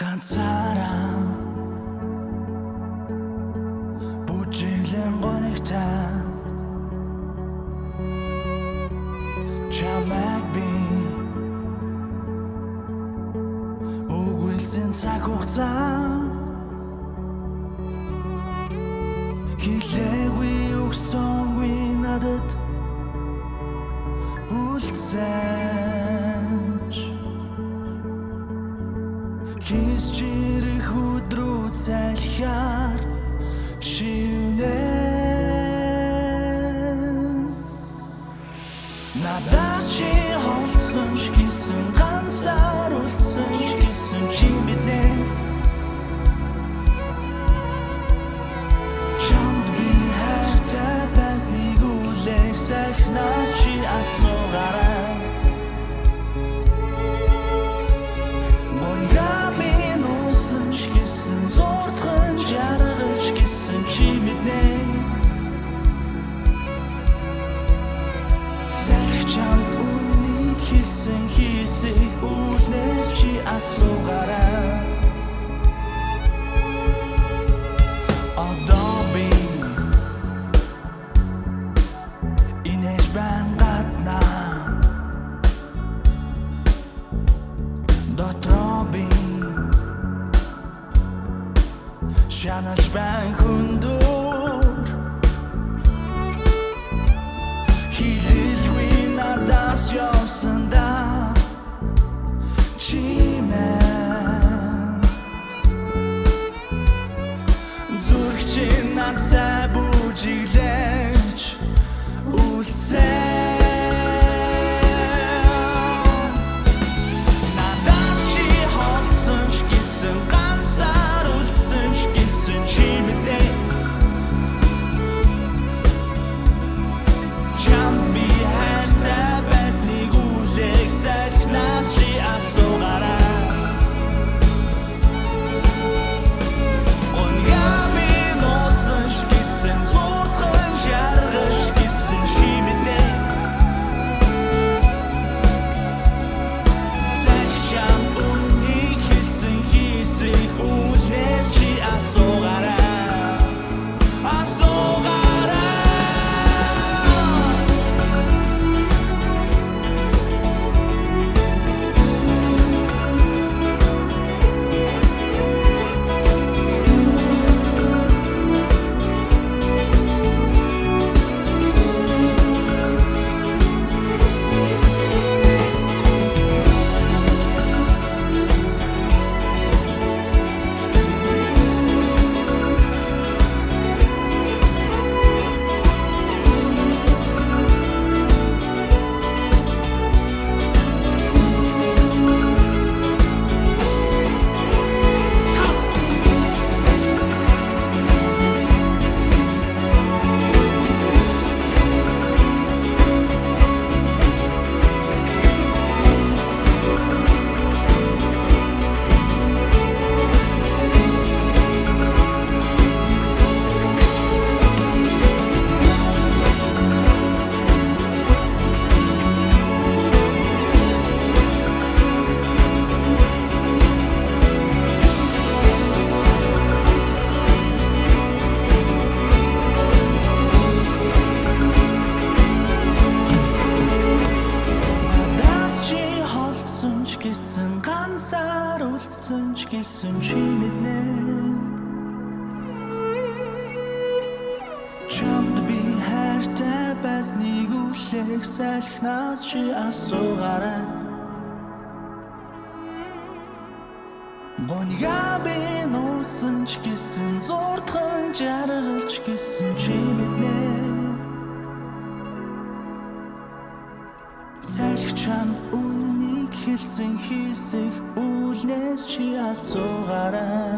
ганцаараа бүжиглэн гонигтай чамайг би үгүйсэн цаг хугацаа хэлээгүй өгсөнгүй надад үлдсэнч хис чирэх өдрөө залхиар шивнэ надаас чи холдсон ч гэсэн ганцаар үлдсэн ч гэсэн чи мэднэ чамд би хайртай байсныг үлээх сайхнаас чи асуугаарай Моньями нуусан ч гэсэн зурдхан жаргалж гэсэн чи мэднэ Салхи чамд үнэнийг хэлсэн хийсийг үлнээс чи асуугаарай Одоо би инээж байн гаднаа дотроо би шанаж байн хүндүр хэлэлгүй надаас явсанда чи мэн зүрх чинь надтай бүжиглэж үлдсэн ганцаар үлдсэн ч гэсэн чи мэднэ чамд би хайртай байсныг үлээх сайхнаас чи асуугаарай Моньями нуусан ч гэсэн зурдхан жаргалж гэсэн чи мэднэ Салхи чамд үнэнийг хэлсэн хийсийг үлнээс чи асуугаарай ганцаар үлдсэн ч гэсэн чи мэднэ чамд би хайртай байсныг үлээх сайхнаас чи асуугаарай Моньями нуусан ч гэсэн зурдхан жаргалж гэсэн чи мэднэ Салхи чамд үнэнийг хэлсэн хийсийг үлнээс чи асуугаарай